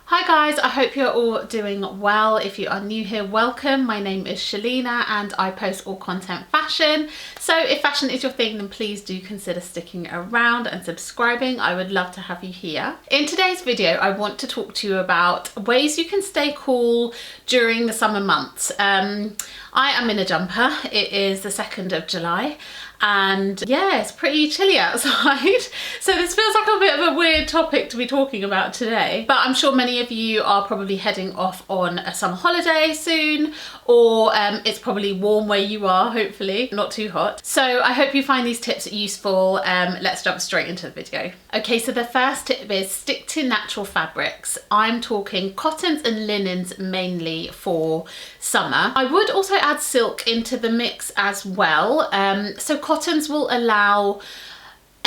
Hi guys, I hope you're all doing well. If you are new here, welcome. My name is Shalina and I post all content fashion. So if fashion is your thing, then please do consider sticking around and subscribing. I would love to have you here. In today's video, I want to talk to you about ways you can stay cool during the summer months. I am in a jumper. It is the 2nd of July. And yeah, it's pretty chilly outside. So this feels like a bit of a weird topic to be talking about today. But I'm sure many of you are probably heading off on a summer holiday soon, or it's probably warm where you are, hopefully, not too hot. So I hope you find these tips useful. Let's jump straight into the video. Okay, so the first tip is stick to natural fabrics. I'm talking cottons and linens mainly for summer. I would also add silk into the mix as well. So cottons will allow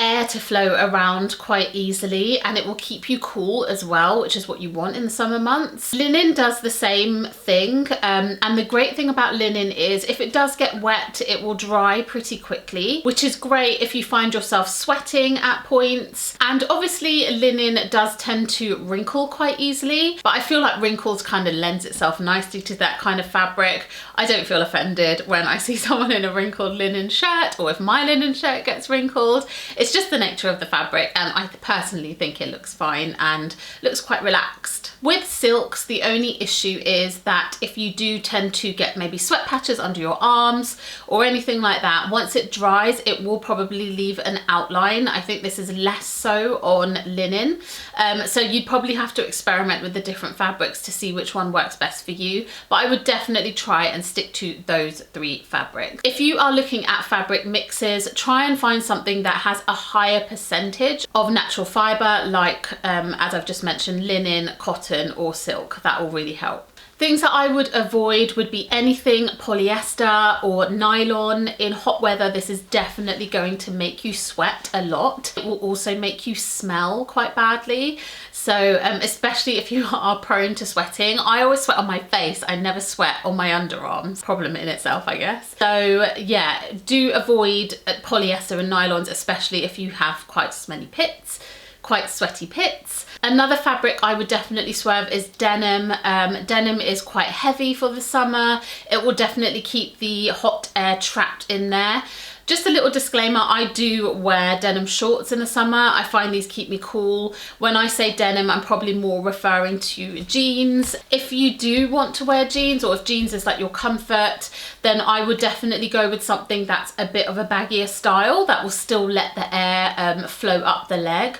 air to flow around quite easily and it will keep you cool as well, which is what you want in the summer months. Linen does the same thing, and the great thing about linen is if it does get wet, it will dry pretty quickly, which is great if you find yourself sweating at points. And obviously linen does tend to wrinkle quite easily, but I feel like wrinkles kind of lends itself nicely to that kind of fabric. I don't feel offended when I see someone in a wrinkled linen shirt, or if my linen shirt gets wrinkled. It's just the nature of the fabric, and I personally think it looks fine and looks quite relaxed. With silks, the only issue is that if you do tend to get maybe sweat patches under your arms or anything like that, once it dries, it will probably leave an outline. I think this is less so on linen. So you'd probably have to experiment with the different fabrics to see which one works best for you. But I would definitely try and stick to those 3 fabrics. If you are looking at fabric mixes, try and find something that has a higher percentage of natural fiber, like as I've just mentioned, linen, cotton or silk. That will really help. Things that I would avoid would be anything polyester or nylon. In hot weather, this is definitely going to make you sweat a lot. It will also make you smell quite badly. So especially if you are prone to sweating. I always sweat on my face. I never sweat on my underarms. Problem in itself, I guess. So yeah, do avoid polyester and nylons, especially if you have quite many pits, quite sweaty pits. Another fabric I would definitely swerve is denim. Denim is quite heavy for the summer. It will definitely keep the hot air trapped in there. Just a little disclaimer, I do wear denim shorts in the summer. I find these keep me cool. When I say denim, I'm probably more referring to jeans. If you do want to wear jeans, or if jeans is like your comfort, then I would definitely go with something that's a bit of a baggier style that will still let the air flow up the leg.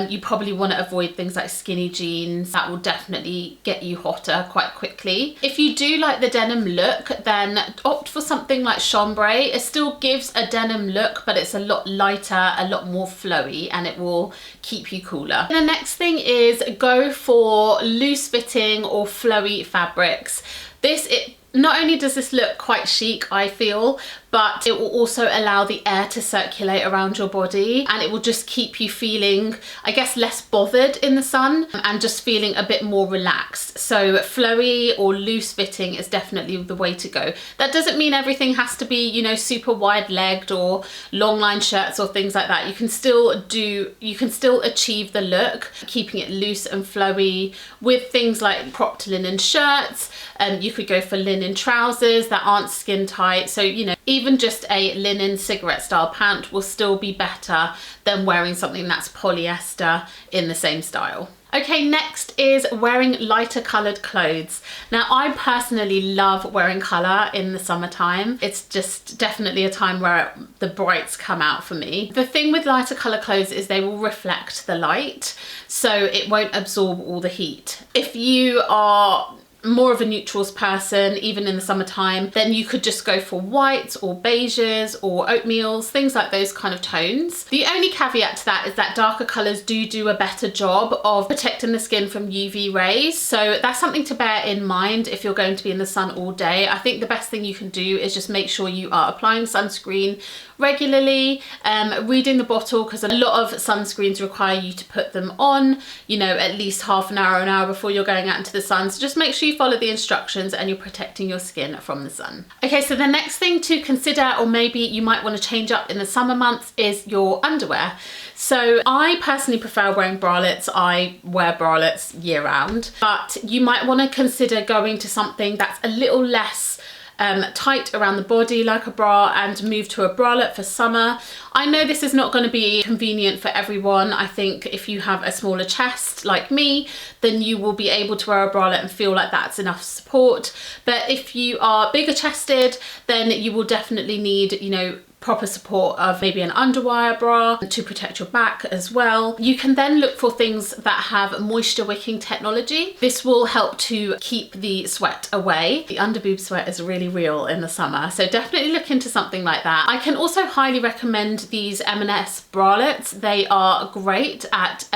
You probably want to avoid things like skinny jeans. That will definitely get you hotter quite quickly. If you do like the denim look, then opt for something like chambray. It still gives a denim look, but it's a lot lighter, a lot more flowy, and it will keep you cooler. And the next thing is go for loose fitting or flowy fabrics. Not only does this look quite chic, I feel, but it will also allow the air to circulate around your body, and it will just keep you feeling, I guess, less bothered in the sun and just feeling a bit more relaxed. So flowy or loose fitting is definitely the way to go. That doesn't mean everything has to be, you know, super wide legged or long line shirts or things like that. You can still achieve the look, keeping it loose and flowy with things like cropped linen shirts. You could go for linen trousers that aren't skin tight. So, you know, even just a linen cigarette style pant will still be better than wearing something that's polyester in the same style. Okay, next is wearing lighter coloured clothes. Now, I personally love wearing colour in the summertime. It's just definitely a time where the brights come out for me. The thing with lighter colour clothes is they will reflect the light, so it won't absorb all the heat. If you are more of a neutrals person, even in the summertime, then you could just go for whites or beiges or oatmeals, things like those kind of tones. The only caveat to that is that darker colours do a better job of protecting the skin from UV rays. So that's something to bear in mind if you're going to be in the sun all day. I think the best thing you can do is just make sure you are applying sunscreen regularly, reading the bottle, because a lot of sunscreens require you to put them on, you know, at least half an hour before you're going out into the sun. So just make sure you do follow the instructions and you're protecting your skin from the sun. Okay, so the next thing to consider, or maybe you might want to change up in the summer months, is your underwear. So I personally prefer wearing bralettes. I wear bralettes year round, but you might want to consider going to something that's a little less tight around the body like a bra and move to a bralette for summer. I know this is not going to be convenient for everyone. I think if you have a smaller chest like me, then you will be able to wear a bralette and feel like that's enough support. But if you are bigger chested, then you will definitely need, you know, proper support of maybe an underwire bra to protect your back as well. You can then look for things that have moisture wicking technology. This will help to keep the sweat away. The underboob sweat is really real in the summer, so definitely look into something like that. I can also highly recommend these M&S bralettes. They are great at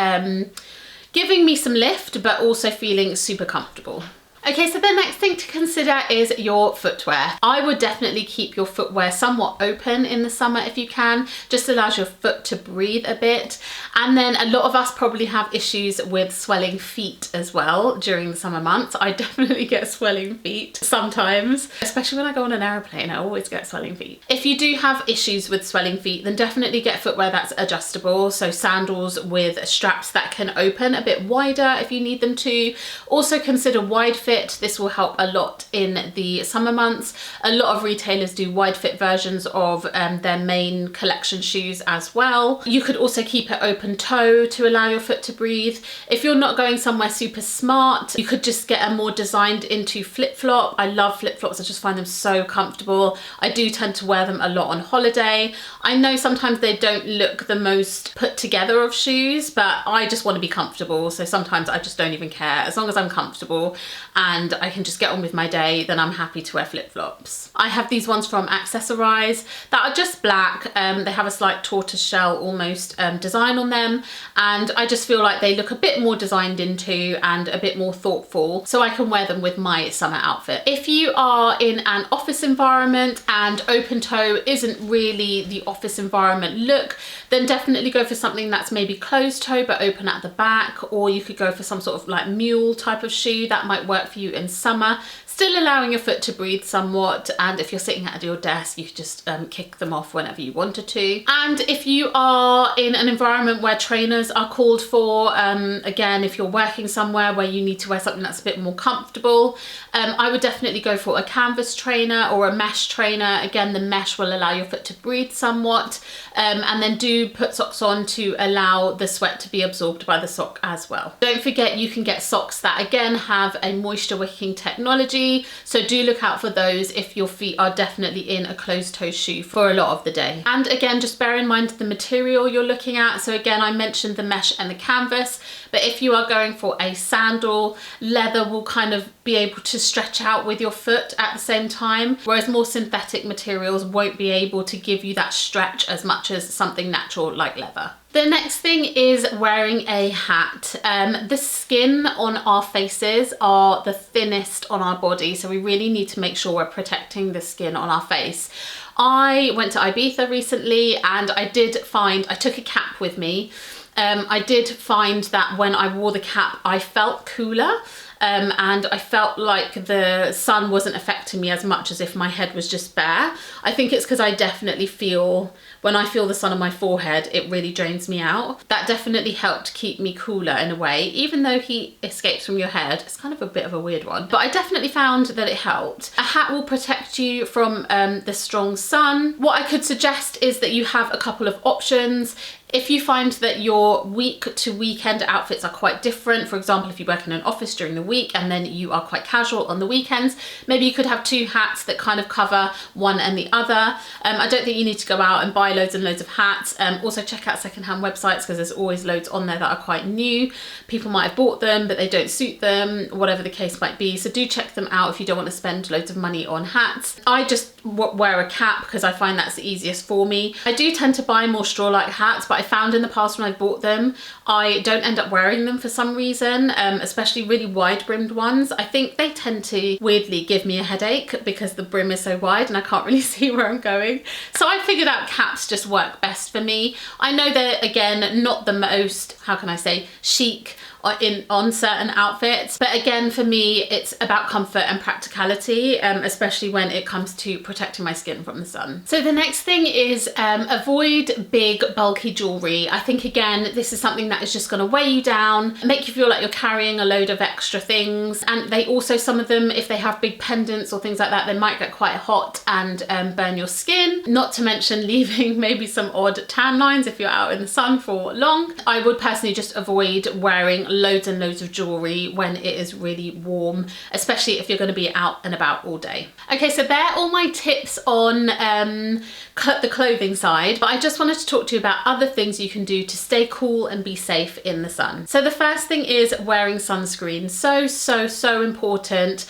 giving me some lift, but also feeling super comfortable. Okay, so the next thing to consider is your footwear. I would definitely keep your footwear somewhat open in the summer if you can. Just allows your foot to breathe a bit. And then a lot of us probably have issues with swelling feet as well during the summer months. I definitely get swelling feet sometimes, especially when I go on an aeroplane. I always get swelling feet. If you do have issues with swelling feet, then definitely get footwear that's adjustable. So sandals with straps that can open a bit wider if you need them to. Also consider wide fit. This will help a lot in the summer months. A lot of retailers do wide fit versions of their main collection shoes as well. You could also keep it open toe to allow your foot to breathe. If you're not going somewhere super smart, you could just get a more designed into flip-flop. I love flip-flops. I just find them so comfortable. I do tend to wear them a lot on holiday. I know sometimes they don't look the most put together of shoes, but I just want to be comfortable. So sometimes I just don't even care. As long as I'm comfortable and I can just get on with my day, then I'm happy to wear flip-flops. I have these ones from Accessorize that are just black. They have a slight tortoiseshell almost design on them, and I just feel like they look a bit more designed into and a bit more thoughtful, so I can wear them with my summer outfit. If you are in an office environment and open toe isn't really the office environment look, then definitely go for something that's maybe closed toe but open at the back, or you could go for some sort of like mule type of shoe that might work for you in summer, still allowing your foot to breathe somewhat. And if you're sitting at your desk, you could just kick them off whenever you wanted to. And if you are in an environment where trainers are called for, again, if you're working somewhere where you need to wear something that's a bit more comfortable, I would definitely go for a canvas trainer or a mesh trainer. Again, the mesh will allow your foot to breathe somewhat, and then do put socks on to allow the sweat to be absorbed by the sock as well. Don't forget, you can get socks that again have a moisture wicking technology, so do look out for those if your feet are definitely in a closed toe shoe for a lot of the day. And again, just bear in mind the material you're looking at. So again, I mentioned the mesh and the canvas, but if you are going for a sandal, leather will kind of be able to stretch out with your foot at the same time, whereas more synthetic materials won't be able to give you that stretch as much as something natural like leather. The next thing is wearing a hat. The skin on our faces are the thinnest on our body, so we really need to make sure we're protecting the skin on our face. I went to Ibiza recently and I took a cap with me. I did find that when I wore the cap, I felt cooler. And I felt like the sun wasn't affecting me as much as if my head was just bare. I think it's because I definitely feel, when I feel the sun on my forehead, it really drains me out. That definitely helped keep me cooler in a way, even though heat escapes from your head. It's kind of a bit of a weird one, but I definitely found that it helped. A hat will protect you from the strong sun. What I could suggest is that you have a couple of options. If you find that your week to weekend outfits are quite different, for example, if you work in an office during the week and then you are quite casual on the weekends, maybe you could have two hats that kind of cover one and the other. I don't think you need to go out and buy loads and loads of hats. Also check out secondhand websites, because there's always loads on there that are quite new. People might have bought them, but they don't suit them, whatever the case might be. So do check them out if you don't want to spend loads of money on hats. I just wear a cap because I find that's the easiest for me. I do tend to buy more straw-like hats, but I found in the past when I bought them, I don't end up wearing them for some reason, especially really wide-brimmed ones. I think they tend to weirdly give me a headache because the brim is so wide and I can't really see where I'm going. So I figured out caps just work best for me. I know they're, again, not the most, how can I say, chic on certain outfits. But again, for me, it's about comfort and practicality, especially when it comes to protecting my skin from the sun. So the next thing is avoid big bulky jewelry. I think again, this is something that is just going to weigh you down, make you feel like you're carrying a load of extra things. And they also, some of them, if they have big pendants or things like that, they might get quite hot and burn your skin. Not to mention leaving maybe some odd tan lines if you're out in the sun for long. I would personally just avoid wearing loads and loads of jewelry when it is really warm, especially if you're going to be out and about all day. Okay, so they're all my tips on the clothing side, but I just wanted to talk to you about other things you can do to stay cool and be safe in the sun. So the first thing is wearing sunscreen. So important.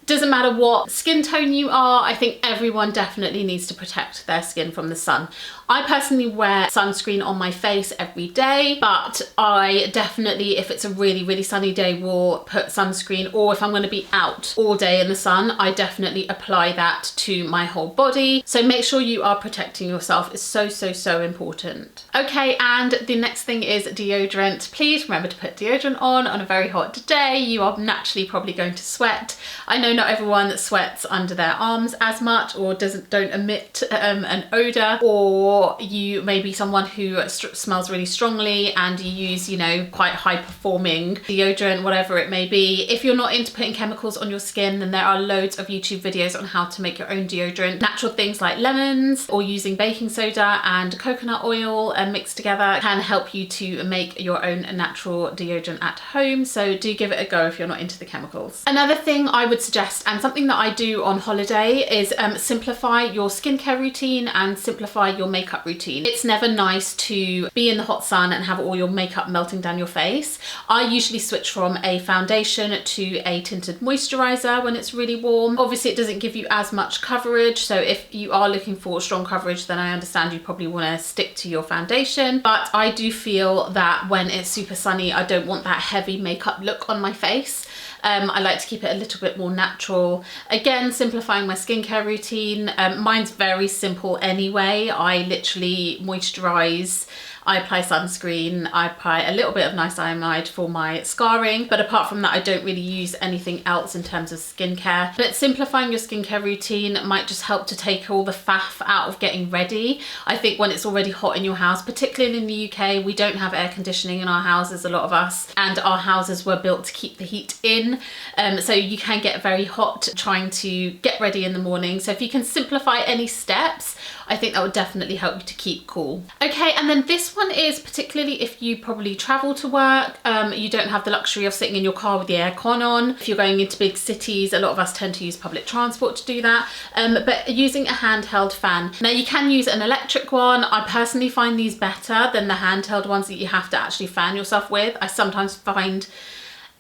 Doesn't matter what skin tone you are, I think everyone definitely needs to protect their skin from the sun. I personally wear sunscreen on my face every day, but I definitely, if it's a really sunny day, will put sunscreen, or if I'm going to be out all day in the sun, I definitely apply that to my whole body. So make sure you are protecting yourself. It's so important. Okay, and the next thing is deodorant. Please remember to put deodorant on a very hot day. You are naturally probably going to sweat. I know not everyone sweats under their arms as much, or don't emit an odor, or you may be someone who smells really strongly and you use, you know, quite high performing deodorant, whatever it may be. If you're not into putting chemicals on your skin, then there are loads of YouTube videos on how to make your own deodorant. Natural things like lemons or using baking soda and coconut oil mixed together can help you to make your own natural deodorant at home. So do give it a go if you're not into the chemicals. Another thing I would suggest, and something that I do on holiday, is simplify your skincare routine and simplify your makeup routine. It's never nice to be in the hot sun and have all your makeup melting down your face. I usually switch from a foundation to a tinted moisturizer when it's really warm. Obviously it doesn't give you as much coverage, so if you are looking for strong coverage, then I understand you probably want to stick to your foundation. But I do feel that when it's super sunny, I don't want that heavy makeup look on my face. I like to keep it a little bit more natural. Again, simplifying my skincare routine. Mine's very simple anyway. I literally moisturize, I apply sunscreen, I apply a little bit of niacinamide for my scarring, but apart from that, I don't really use anything else in terms of skincare. But simplifying your skincare routine might just help to take all the faff out of getting ready. I think when it's already hot in your house, particularly in the UK, we don't have air conditioning in our houses, a lot of us, and our houses were built to keep the heat in. So you can get very hot trying to get ready in the morning. So if you can simplify any steps, I think that would definitely help you to keep cool. Okay, and then this one is particularly if you probably travel to work, you don't have the luxury of sitting in your car with the aircon on. If you're going into big cities, a lot of us tend to use public transport to do that, but using a handheld fan. Now you can use an electric one. I personally find these better than the handheld ones that you have to actually fan yourself with. I sometimes find,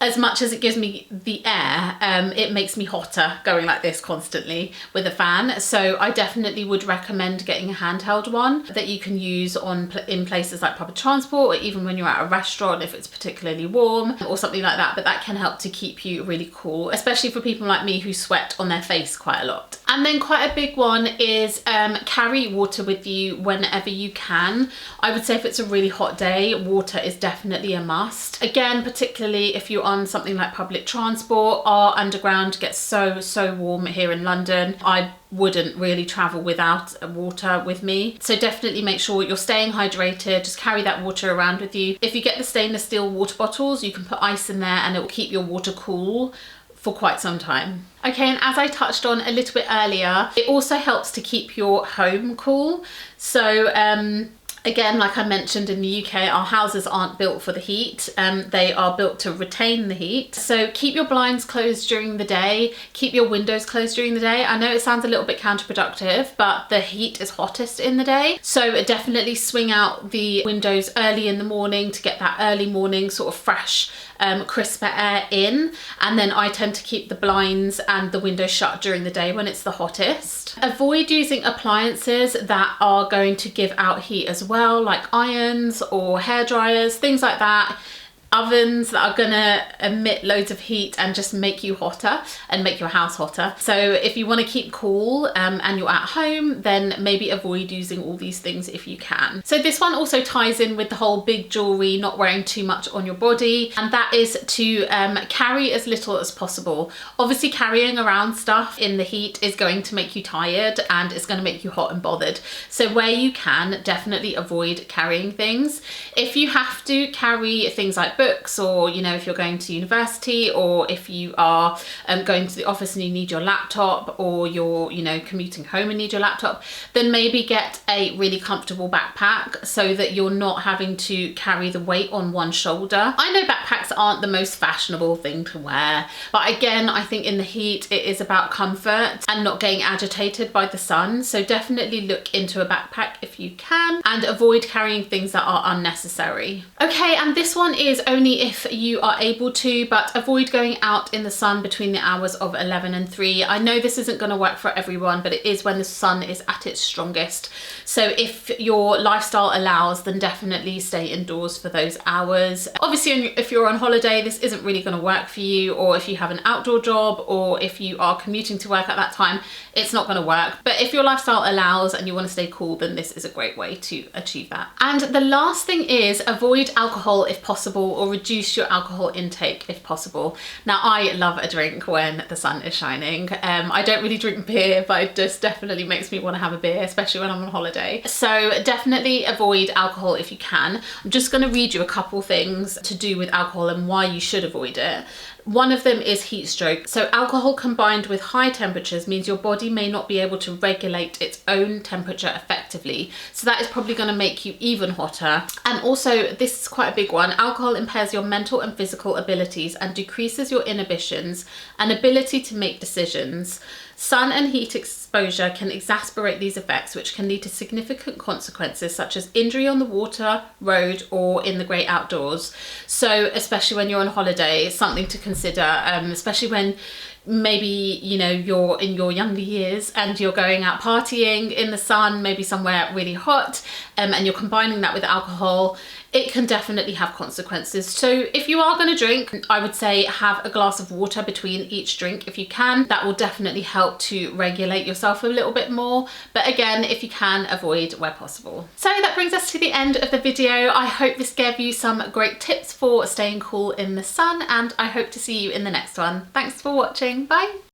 as much as it gives me the air, it makes me hotter going like this constantly with a fan. So I definitely would recommend getting a handheld one that you can use in places like public transport, or even when you're at a restaurant if it's particularly warm or something like that. But that can help to keep you really cool, especially for people like me who sweat on their face quite a lot. And then quite a big one is carry water with you whenever you can. I would say if it's a really hot day, water is definitely a must. Again, particularly if you're on something like public transport. Our underground gets so warm here in London. I wouldn't really travel without water with me. So definitely make sure you're staying hydrated. Just carry that water around with you. If you get the stainless steel water bottles, you can put ice in there and it will keep your water cool for quite some time. Okay, and as I touched on a little bit earlier, it also helps to keep your home cool. So again, like I mentioned, in the UK, our houses aren't built for the heat. They are built to retain the heat. So keep your blinds closed during the day. Keep your windows closed during the day. I know it sounds a little bit counterproductive, but the heat is hottest in the day. So definitely swing out the windows early in the morning to get that early morning sort of fresh, crisper air in. And then I tend to keep the blinds and the windows shut during the day when it's the hottest. Avoid using appliances that are going to give out heat as well, like irons or hair dryers, things like that. ovens that are gonna emit loads of heat and just make you hotter and make your house hotter. So if you want to keep cool and you're at home, then maybe avoid using all these things if you can. So this one also ties in with the whole big jewelry, not wearing too much on your body, and that is to carry as little as possible. Obviously carrying around stuff in the heat is going to make you tired and it's going to make you hot and bothered. So where you can, definitely avoid carrying things. If you have to carry things like books, or you know, if you're going to university, or if you are going to the office and you need your laptop, or you're, you know, commuting home and need your laptop, then maybe get a really comfortable backpack so that you're not having to carry the weight on one shoulder. I know backpacks aren't the most fashionable thing to wear, but again, I think in the heat it is about comfort and not getting agitated by the sun. So definitely look into a backpack if you can, and avoid carrying things that are unnecessary. Okay, and this one is only if you are able to, but avoid going out in the sun between the hours of 11 and 3. I know this isn't going to work for everyone, but it is when the sun is at its strongest. So if your lifestyle allows, then definitely stay indoors for those hours. Obviously, if you're on holiday, this isn't really going to work for you, or if you have an outdoor job, or if you are commuting to work at that time, it's not going to work. But if your lifestyle allows and you want to stay cool, then this is a great way to achieve that. And the last thing is avoid alcohol if possible, or reduce your alcohol intake if possible. Now, I love a drink when the sun is shining. I don't really drink beer, but it just definitely makes me want to have a beer, especially when I'm on holiday. So definitely avoid alcohol if you can. I'm just going to read you a couple things to do with alcohol and why you should avoid it. One of them is heat stroke. So alcohol combined with high temperatures means your body may not be able to regulate its own temperature effectively. So that is probably going to make you even hotter. And also, this is quite a big one, alcohol impairs your mental and physical abilities and decreases your inhibitions and ability to make decisions. Sun and heat exposure can exacerbate these effects, which can lead to significant consequences such as injury on the water, road, or in the great outdoors. So especially when you're on holiday, something to consider, especially when maybe, you know, you're in your younger years and you're going out partying in the sun, maybe somewhere really hot, and you're combining that with alcohol. It can definitely have consequences. So if you are going to drink, I would say have a glass of water between each drink if you can. That will definitely help to regulate yourself a little bit more. But again, if you can, avoid where possible. So that brings us to the end of the video. I hope this gave you some great tips for staying cool in the sun, and I hope to see you in the next one. Thanks for watching. Bye.